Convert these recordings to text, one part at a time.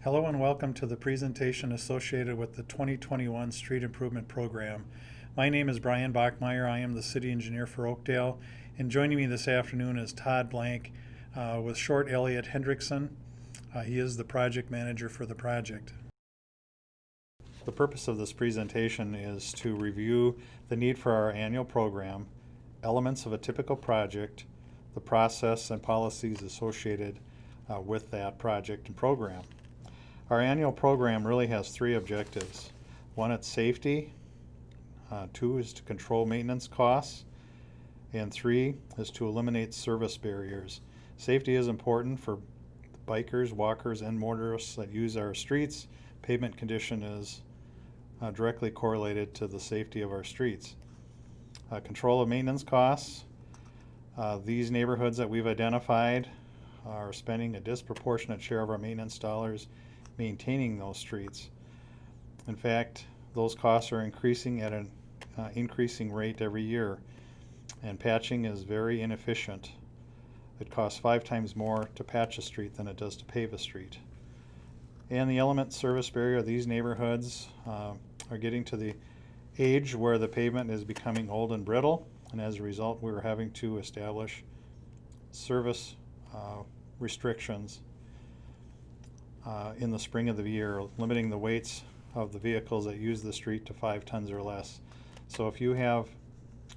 Hello and welcome to the presentation associated with the 2021 Street Improvement Program. My name is Brian Bachmeyer. I am the City Engineer for Oakdale, and joining me this afternoon is Todd Blank with Short Elliott Hendrickson. He is the project manager for the project. The purpose of this presentation is to review the need for our annual program, elements of a typical project, the process and policies associated with that project and program. Our annual program really has three objectives. One, it's safety. Two is to control maintenance costs. And three is to eliminate service barriers. Safety is important for bikers, walkers, and motorists that use our streets. Pavement condition is directly correlated to the safety of our streets. Control of maintenance costs. These neighborhoods that we've identified are spending a disproportionate share of our maintenance dollars maintaining those streets. In fact, those costs are increasing at an increasing rate every year, and patching is very inefficient. It costs 5 times more to patch a street than it does to pave a street. And the element service barrier, these neighborhoods are getting to the age where the pavement is becoming old and brittle, and as a result we're having to establish service restrictions in the spring of the year, limiting the weights of the vehicles that use the street to 5 tons or less. So if you have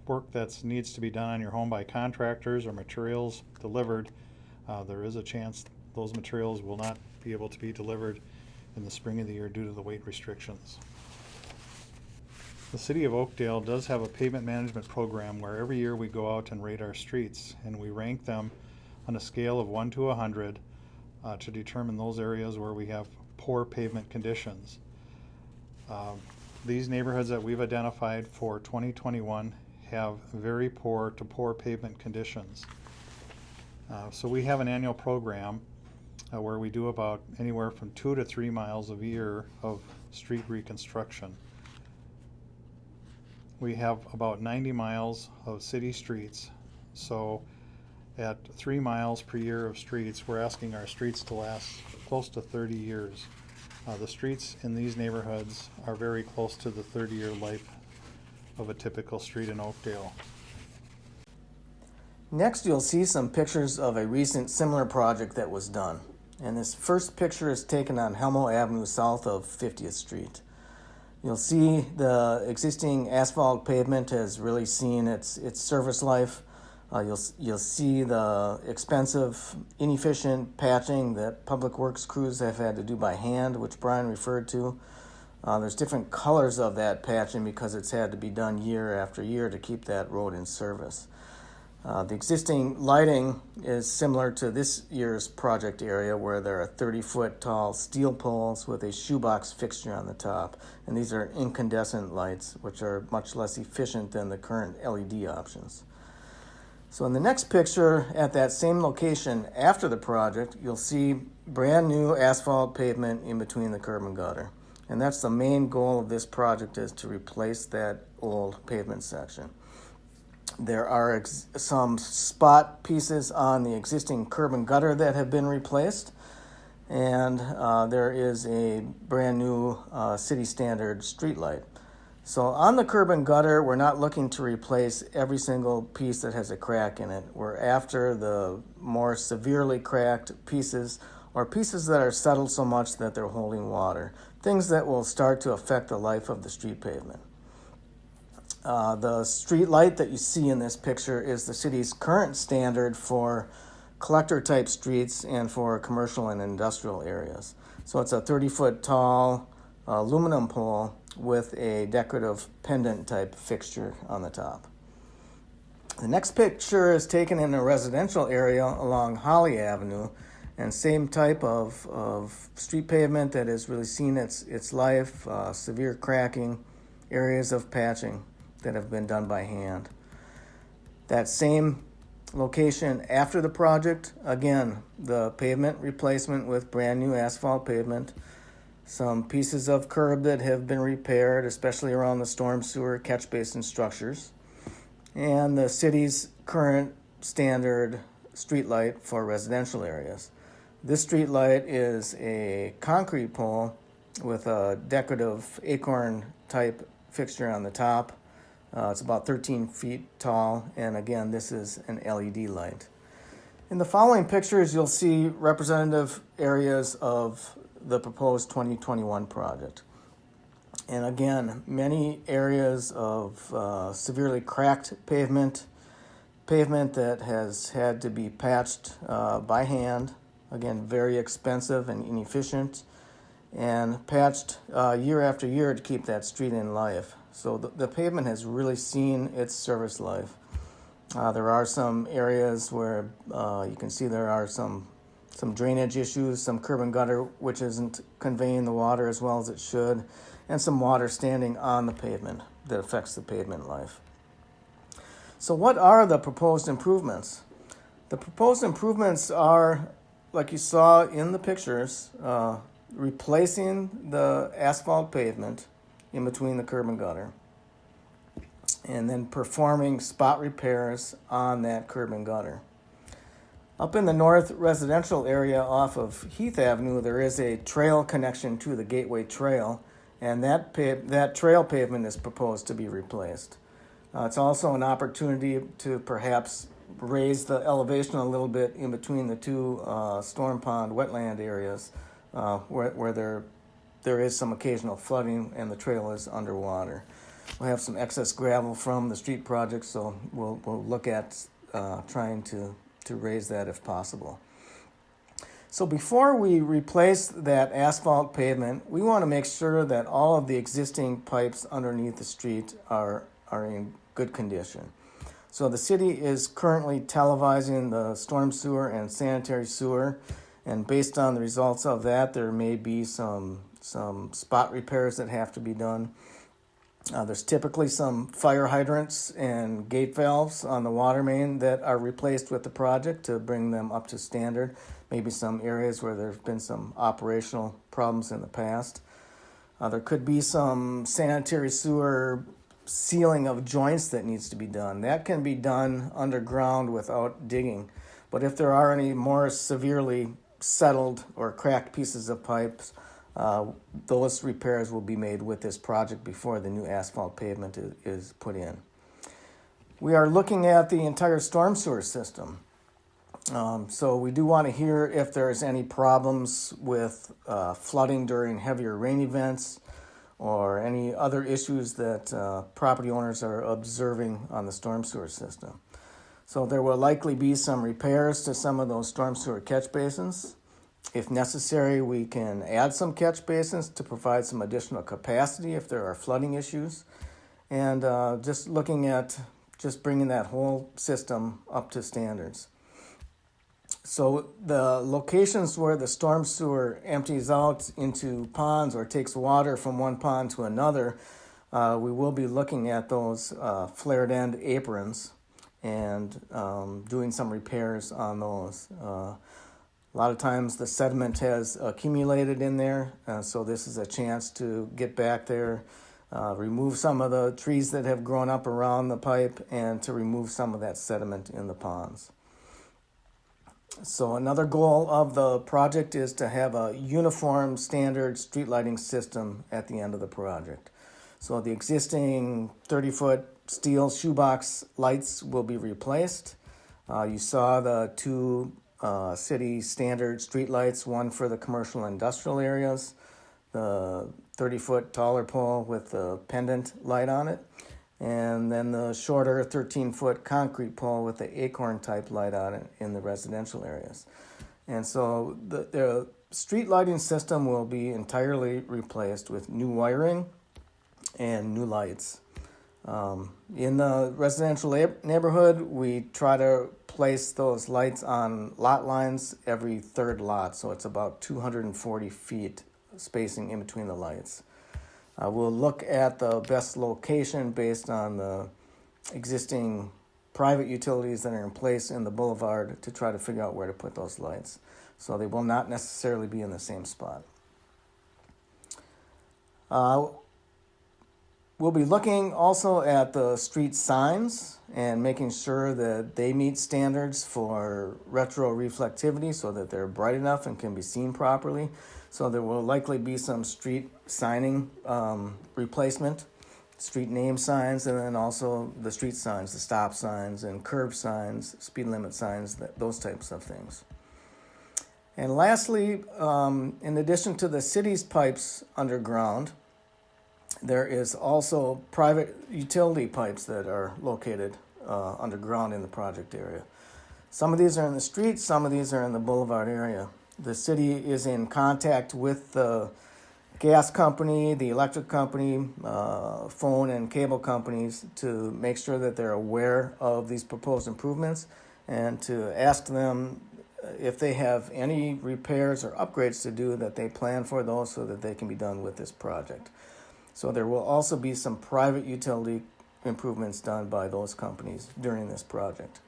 work that needs to be done on your home by contractors or materials delivered, there is a chance those materials will not be able to be delivered in the spring of the year due to the weight restrictions. The City of Oakdale does have a pavement management program where every year we go out and rate our streets, and we rank them on a scale of 1 to 100 to determine those areas where we have poor pavement conditions. These neighborhoods that we've identified for 2021 have very poor to poor pavement conditions. So we have an annual program where we do about anywhere from 2 to 3 miles a year of street reconstruction. We have about 90 miles of city streets, so at 3 miles per year of streets, we're asking our streets to last close to 30 years. The streets in these neighborhoods are very close to the 30-year life of a typical street in Oakdale. Next, you'll see some pictures of a recent similar project that was done. And this first picture is taken on Helmo Avenue south of 50th Street. You'll see the existing asphalt pavement has really seen its service life. You'll see the expensive, inefficient patching that public works crews have had to do by hand, which Brian referred to. There's different colors of that patching because it's had to be done year after year to keep that road in service. The existing lighting is similar to this year's project area, where there are 30-foot tall steel poles with a shoebox fixture on the top. And these are incandescent lights, which are much less efficient than the current LED options. So in the next picture, at that same location after the project, you'll see brand new asphalt pavement in between the curb and gutter. And that's the main goal of this project, is to replace that old pavement section. There are some spot pieces on the existing curb and gutter that have been replaced, and there is a brand new city standard street light. So on the curb and gutter, we're not looking to replace every single piece that has a crack in it. We're after the more severely cracked pieces, or pieces that are settled so much that they're holding water, things that will start to affect the life of the street pavement. The street light that you see in this picture is the city's current standard for collector type streets and for commercial and industrial areas. So it's a 30-foot tall aluminum pole with a decorative pendant type fixture on the top. The next picture is taken in a residential area along Holly Avenue, and same type of street pavement that has really seen its life, severe cracking, areas of patching that have been done by hand. That same location after the project, again, the pavement replacement with brand new asphalt pavement, some pieces of curb that have been repaired, especially around the storm sewer catch basin structures, and the city's current standard street light for residential areas. This street light is a concrete pole with a decorative acorn type fixture on the top. It's about 13 feet tall, and again, this is an LED light. In the following pictures, you'll see representative areas of the proposed 2021 project. And again, many areas of severely cracked pavement that has had to be patched by hand. Again, very expensive and inefficient, and patched year after year to keep that street in life. So the pavement has really seen its service life. There are some areas where you can see there are some drainage issues, some curb and gutter which isn't conveying the water as well as it should, and some water standing on the pavement that affects the pavement life. So what are the proposed improvements? The proposed improvements are, like you saw in the pictures, replacing the asphalt pavement in between the curb and gutter, and then performing spot repairs on that curb and gutter. Up in the north residential area off of Heath Avenue, there is a trail connection to the Gateway Trail, and that trail pavement is proposed to be replaced. It's also an opportunity to perhaps raise the elevation a little bit in between the two storm pond wetland areas where there is some occasional flooding and the trail is underwater. We'll have some excess gravel from the street project, so we'll look at trying to raise that if possible. So before we replace that asphalt pavement, we want to make sure that all of the existing pipes underneath the street are in good condition. So the city is currently televising the storm sewer and sanitary sewer, and based on the results of that, there may be some spot repairs that have to be done. There's typically some fire hydrants and gate valves on the water main that are replaced with the project to bring them up to standard. Maybe some areas where there's been some operational problems in the past. There could be some sanitary sewer sealing of joints that needs to be done. That can be done underground without digging. But if there are any more severely settled or cracked pieces of pipes, those repairs will be made with this project before the new asphalt pavement is put in. We are looking at the entire storm sewer system. So we do want to hear if there's any problems with flooding during heavier rain events or any other issues that property owners are observing on the storm sewer system. So there will likely be some repairs to some of those storm sewer catch basins. If necessary, we can add some catch basins to provide some additional capacity if there are flooding issues. And just looking at just bringing that whole system up to standards. So the locations where the storm sewer empties out into ponds or takes water from one pond to another, we will be looking at those flared end aprons and doing some repairs on those. A lot of times the sediment has accumulated in there, so this is a chance to get back there, remove some of the trees that have grown up around the pipe, and to remove some of that sediment in the ponds. So another goal of the project is to have a uniform standard street lighting system at the end of the project. So the existing 30-foot steel shoebox lights will be replaced. You saw the two city standard street lights, one for the commercial and industrial areas, the 30-foot taller pole with the pendant light on it, and then the shorter 13-foot concrete pole with the acorn type light on it in the residential areas. And so the street lighting system will be entirely replaced with new wiring and new lights. In the residential neighborhood, we try to place those lights on lot lines every third lot, so it's about 240 feet spacing in between the lights. We'll look at the best location based on the existing private utilities that are in place in the boulevard to try to figure out where to put those lights. So they will not necessarily be in the same spot. We'll be looking also at the street signs and making sure that they meet standards for retro reflectivity so that they're bright enough and can be seen properly. So there will likely be some street signing replacement, street name signs, and then also the street signs, the stop signs and curb signs, speed limit signs, those types of things. And lastly, in addition to the city's pipes underground, there is also private utility pipes that are located underground in the project area. Some of these are in the streets, some of these are in the boulevard area. The city is in contact with the gas company, the electric company, phone and cable companies to make sure that they're aware of these proposed improvements and to ask them if they have any repairs or upgrades to do, that they plan for those so that they can be done with this project. So there will also be some private utility improvements done by those companies during this project.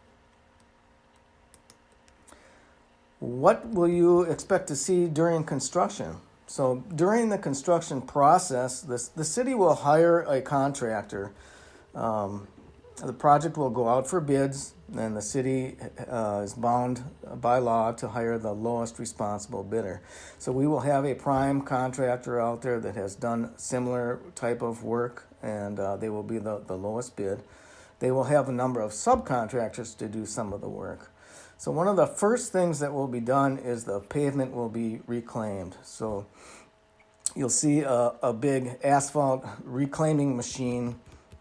What will you expect to see during construction? So during the construction process, the city will hire a contractor. The project will go out for bids, and the city is bound by law to hire the lowest responsible bidder. So we will have a prime contractor out there that has done similar type of work, and they will be the lowest bid. They will have a number of subcontractors to do some of the work. So one of the first things that will be done is the pavement will be reclaimed. So you'll see a big asphalt reclaiming machine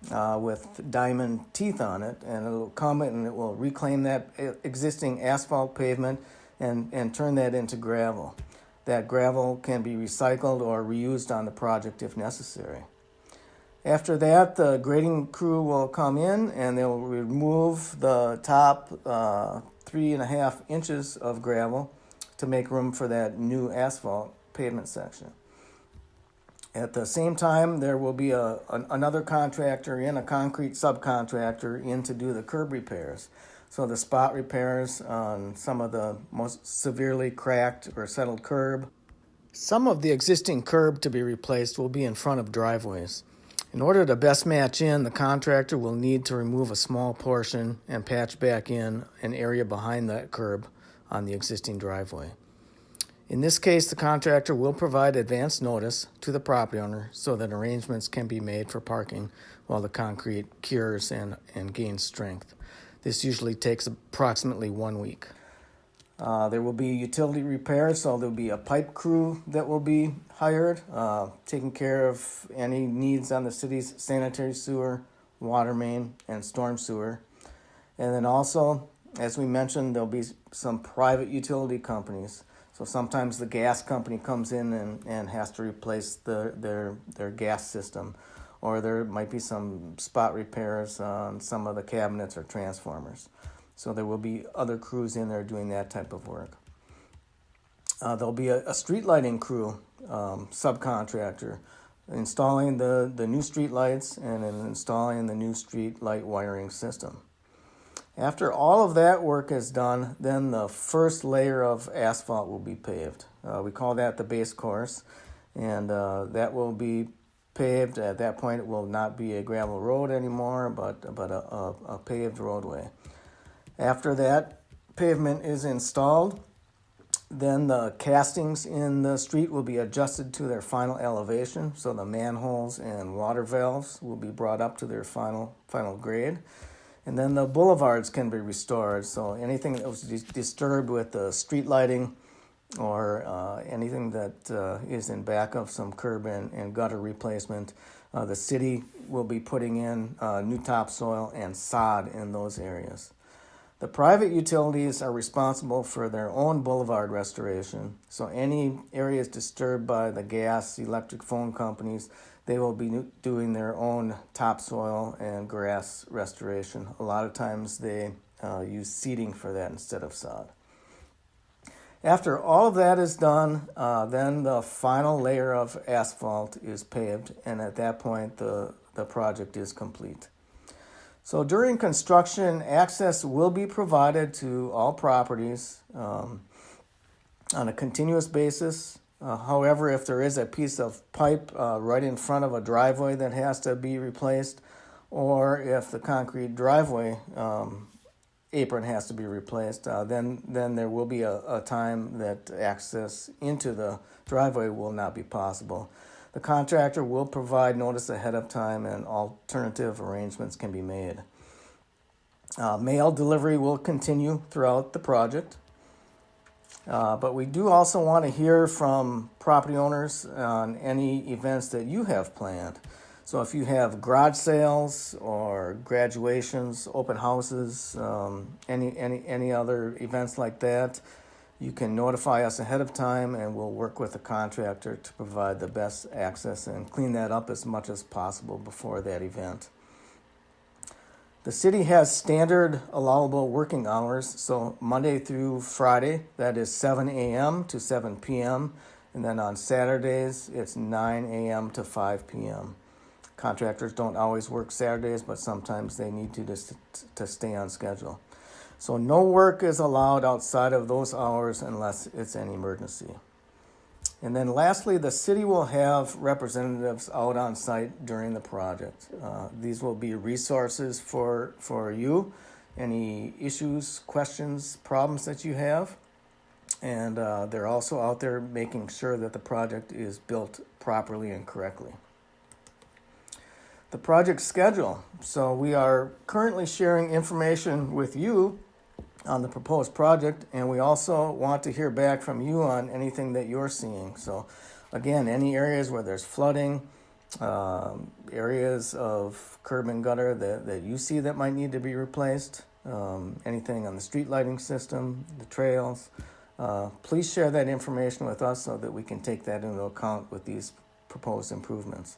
with diamond teeth on it, and it'll come and it will reclaim that existing asphalt pavement and turn that into gravel. That gravel can be recycled or reused on the project if necessary. After that, the grading crew will come in and they'll remove the top 3.5 inches of gravel to make room for that new asphalt pavement section. At the same time, there will be another contractor a concrete subcontractor in to do the curb repairs. So the spot repairs on some of the most severely cracked or settled curb. Some of the existing curb to be replaced will be in front of driveways. In order to best match in, the contractor will need to remove a small portion and patch back in an area behind that curb on the existing driveway. In this case, the contractor will provide advance notice to the property owner so that arrangements can be made for parking while the concrete cures and gains strength. This usually takes approximately 1 week. There will be utility repairs, so there will be a pipe crew that will be hired, taking care of any needs on the city's sanitary sewer, water main, and storm sewer. And then also, as we mentioned, there'll be some private utility companies. So sometimes the gas company comes in and has to replace their gas system, or there might be some spot repairs on some of the cabinets or transformers. So there will be other crews in there doing that type of work. There'll be a street lighting crew, subcontractor, installing the new street lights and installing the new street light wiring system. After all of that work is done, then the first layer of asphalt will be paved. We call that the base course, and that will be paved. At that point, it will not be a gravel road anymore, but a paved roadway. After that pavement is installed, then the castings in the street will be adjusted to their final elevation, so the manholes and water valves will be brought up to their final grade. And then the boulevards can be restored, so anything that was disturbed with the street lighting or anything that is in back of some curb and gutter replacement, the city will be putting in new topsoil and sod in those areas. The private utilities are responsible for their own boulevard restoration, so any areas disturbed by the gas, electric, phone companies, they will be doing their own topsoil and grass restoration. A lot of times they use seeding for that instead of sod. After all of that is done, then the final layer of asphalt is paved, and at that point the project is complete. So during construction, access will be provided to all properties on a continuous basis However, if there is a piece of pipe right in front of a driveway that has to be replaced, or if the concrete driveway apron has to be replaced, then there will be a time that access into the driveway will not be possible. The contractor will provide notice ahead of time and alternative arrangements can be made. Mail delivery will continue throughout the project. But we do also want to hear from property owners on any events that you have planned. So if you have garage sales or graduations, open houses, any other events like that, you can notify us ahead of time and we'll work with the contractor to provide the best access and clean that up as much as possible before that event. The city has standard allowable working hours, so Monday through Friday, that is 7 a.m. to 7 p.m., and then on Saturdays, it's 9 a.m. to 5 p.m. Contractors don't always work Saturdays, but sometimes they need to stay on schedule. So no work is allowed outside of those hours unless it's an emergency. And then lastly, the city will have representatives out on site during the project. These will be resources for you, any issues, questions, problems that you have. And they're also out there making sure that the project is built properly and correctly. The project schedule. So we are currently sharing information with you on the proposed project, and we also want to hear back from you on anything that you're seeing. So again, any areas where there's flooding, areas of curb and gutter that you see that might need to be replaced, anything on the street lighting system, the trails, please share that information with us so that we can take that into account with these proposed improvements.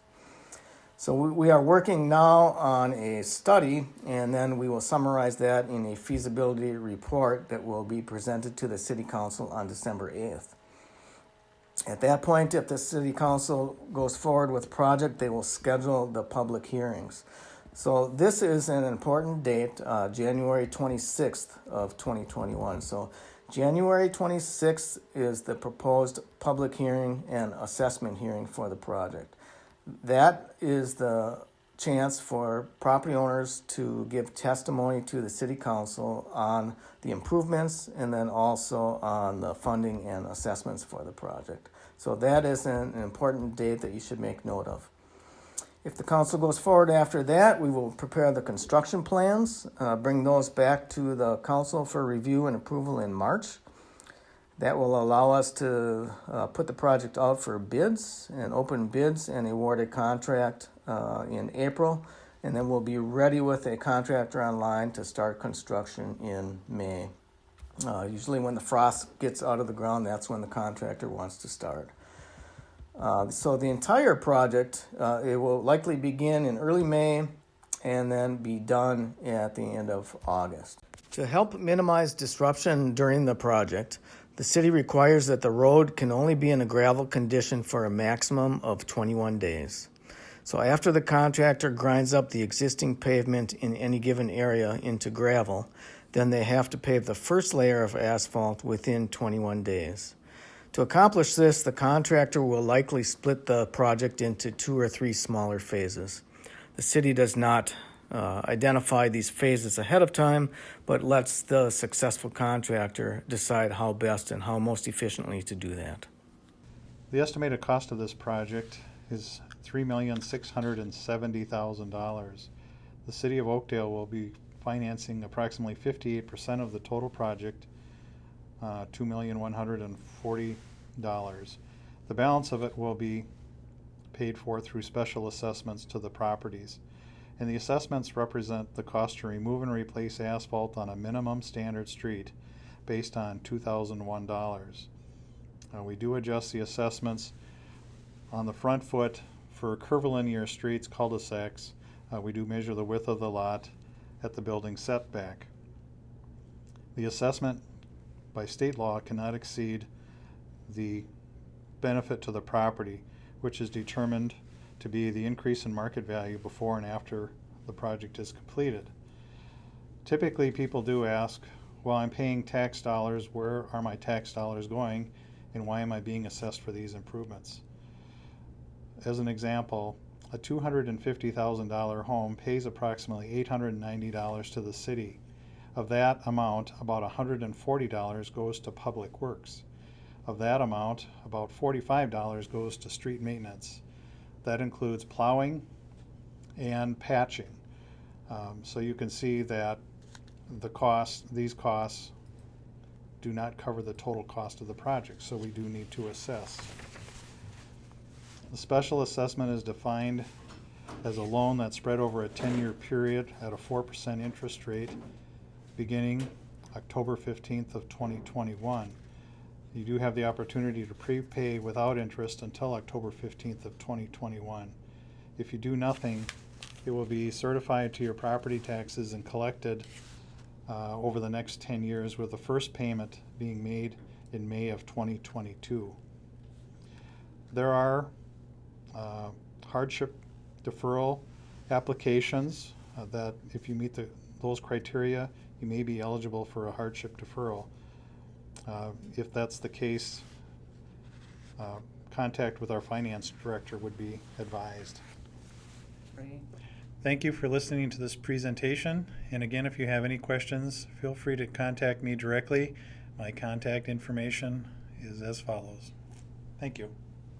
So we are working now on a study, and then we will summarize that in a feasibility report that will be presented to the City Council on December 8th. At that point, if the City Council goes forward with the project, they will schedule the public hearings. So this is an important date, January 26th of 2021. So January 26th is the proposed public hearing and assessment hearing for the project. That is the chance for property owners to give testimony to the City Council on the improvements and then also on the funding and assessments for the project. So that is an important date that you should make note of. If the council goes forward after that, we will prepare the construction plans, bring those back to the council for review and approval in March. That will allow us to put the project out for bids and open bids and award a contract in April. And then we'll be ready with a contractor online to start construction in May. Usually when the frost gets out of the ground, that's when the contractor wants to start. So the entire project, it will likely begin in early May and then be done at the end of August. To help minimize disruption during the project, the city requires that the road can only be in a gravel condition for a maximum of 21 days. So after the contractor grinds up the existing pavement in any given area into gravel, then they have to pave the first layer of asphalt within 21 days. To accomplish this, the contractor will likely split the project into 2 or 3 smaller phases. The city does not identify these phases ahead of time, but lets the successful contractor decide how best and how most efficiently to do that. The estimated cost of this project is $3,670,000. The City of Oakdale will be financing approximately 58% of the total project, $2,140,000. The balance of it will be paid for through special assessments to the properties. And the assessments represent the cost to remove and replace asphalt on a minimum standard street based on $2,001. We do adjust the assessments on the front foot for curvilinear streets, cul-de-sacs. We do measure the width of the lot at the building setback. The assessment by state law cannot exceed the benefit to the property, which is determined to be the increase in market value before and after the project is completed. Typically, people do ask, well, I'm paying tax dollars, where are my tax dollars going? and why am I being assessed for these improvements. As an example, a $250,000 home pays approximately $890 to the city. Of that amount, about $140 goes to public works. Of that amount, about $45 goes to street maintenance. That includes plowing and patching. So you can see that these costs do not cover the total cost of the project, so we do need to assess. The special assessment is defined as a loan that's spread over a 10-year period at a 4% interest rate beginning October 15th of 2021. You do have the opportunity to prepay without interest until October 15th of 2021. If you do nothing, it will be certified to your property taxes and collected over the next 10 years, with the first payment being made in May of 2022. There are hardship deferral applications that if you meet those criteria, you may be eligible for a hardship deferral. If that's the case, contact with our finance director would be advised. Great. Thank you for listening to this presentation. And again, if you have any questions, feel free to contact me directly. My contact information is as follows. Thank you.